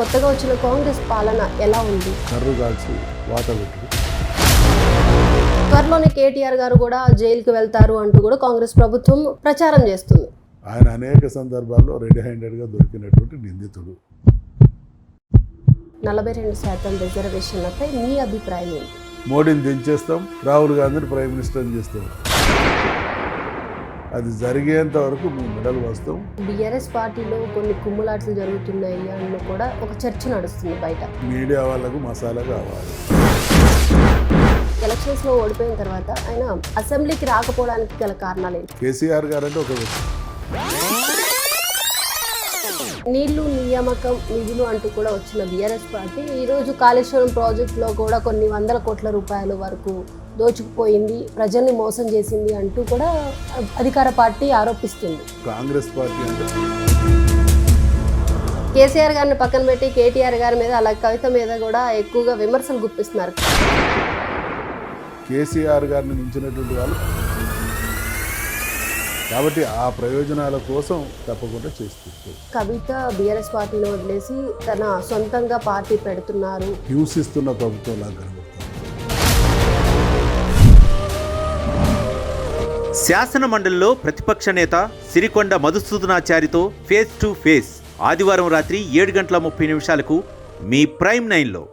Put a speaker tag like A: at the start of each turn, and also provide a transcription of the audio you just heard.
A: కొత్తగా వచ్చిన కాంగ్రెస్ పాలన ఎలా ఉంది?
B: కర్రు కాల్చి వాత పెట్టుడు.
A: త్వరలోనే కేటీఆర్ గారు కూడా జైలుకి వెళ్తారు అంటూ కూడా కాంగ్రెస్ ప్రభుత్వం ప్రచారం చేస్తుంది.
B: ఆయన అనేక సందర్భాల్లో రెడీ హ్యాండెడ్గా దొరికినటువంటి నిందితుడు.
A: 42% రిజర్వేషన్లపై మీ అభిప్రాయం ఏంటి?
B: మోడీని దించేస్తాం, రాహుల్ గాంధీని ప్రైమ్ మినిస్టర్ని చేస్తాం. అది జరిగేంత వరకు మేము మెడలు వస్తాం.
A: బీఆర్ఎస్ పార్టీలో కొన్ని కుమ్ములాటలు జరుగుతున్నాయి అని కూడా ఒక చర్చ నడుస్తుంది బయట.
B: మీడియా వాళ్ళకు మసాలా కావాలి.
A: ఎలక్షన్స్లో ఓడిపోయిన తర్వాత ఆయన అసెంబ్లీకి రాకపోవడానికి గల కారణాలు ఏంటి?
B: కేసీఆర్ గారు అంటే ఒక వ్యక్తి.
A: నీళ్లు నియామకం నిధులు అంటూ కూడా వచ్చిన బీఆర్ఎస్ పార్టీ ఈరోజు కాళేశ్వరం ప్రాజెక్టులో కూడా కొన్ని వందల కోట్ల రూపాయల వరకు దోచుకుపోయింది, ప్రజల్ని మోసం చేసింది అంటూ కూడా అధికార పార్టీ ఆరోపిస్తుంది.
B: కాంగ్రెస్ పార్టీ అంటే
A: కేసీఆర్ గారిని పక్కన పెట్టి కేటీఆర్ గారి మీద అలా కవిత మీద కూడా ఎక్కువగా విమర్శలు గుప్పిస్తున్నారు.
B: కేసీఆర్ గారిని మించినటువంటి వాళ్ళు కాబట్టి ఆ ప్రయోజనాల కోసం తప్పకుండా చేస్తుంది.
A: కవిత బీఆర్ఎస్ పార్టీని వదిలేసి తన సొంతంగా పార్టీ పెడుతున్నారు.
B: హింసిస్తున్న ప్రభుత్వం లాగా కనబడుతుంది.
C: శాసన మండలిలో ప్రతిపక్ష నేత సిరికొండ మధుసూదనాచారితో ఫేస్ టు ఫేస్ ఆదివారం రాత్రి 7:30 మీ ప్రైమ్ 9లో.